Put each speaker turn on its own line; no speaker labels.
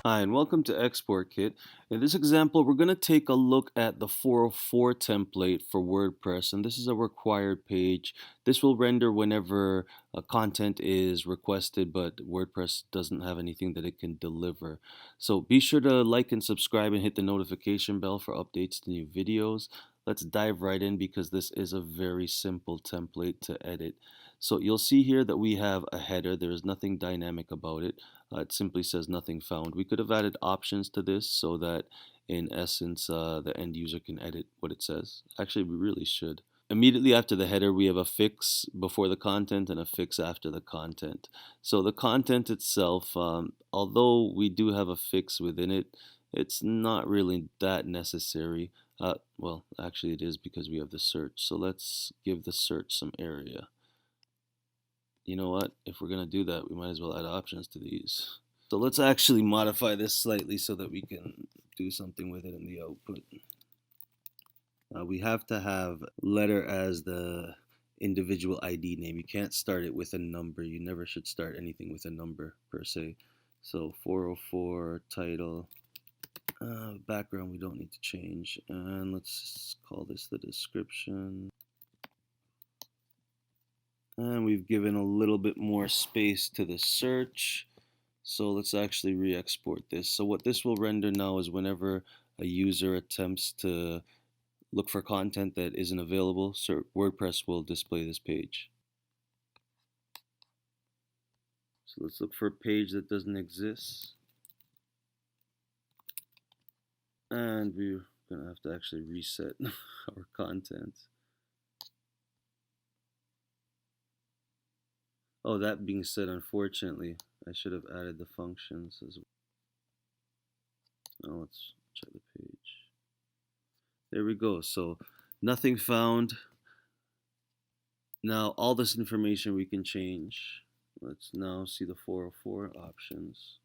Hi, and welcome to ExportKit. In this example, we're going to take a look at the 404 template for WordPress, and this is a required page. This will render whenever content is requested, but WordPress doesn't have anything that it can deliver. So be sure to like and subscribe and hit the notification bell for updates to new videos. Let's dive right in because this is a very simple template to edit. So you'll see here that we have a header. There is nothing dynamic about it. It simply says nothing found. We could have added options to this so that in essence the end user can edit what it says. Actually, we really should. Immediately after the header, we have a fix before the content and a fix after the content. So the content itself, although we do have a fix within it, it's not really that necessary. Well, actually it is because we have the search. So let's give the search some area. You know what? If we're going to do that, we might as well add options to these. So let's actually modify this slightly so that we can do something with it in the output. We have to have letter as the individual ID name. You can't start it with a number. You never should start anything with a number per se. So 404 title. Background we don't need to change. And let's call this the description. And we've given a little bit more space to the search. So let's actually re-export this. So what this will render now is whenever a user attempts to look for content that isn't available, so WordPress will display this page. So let's look for a page that doesn't exist. And we're going to have to actually reset our content. Oh, that being said, unfortunately, I should have added the functions as well. Now let's check the page. There we go. So nothing found. Now all this information we can change. Let's now see the 404 options.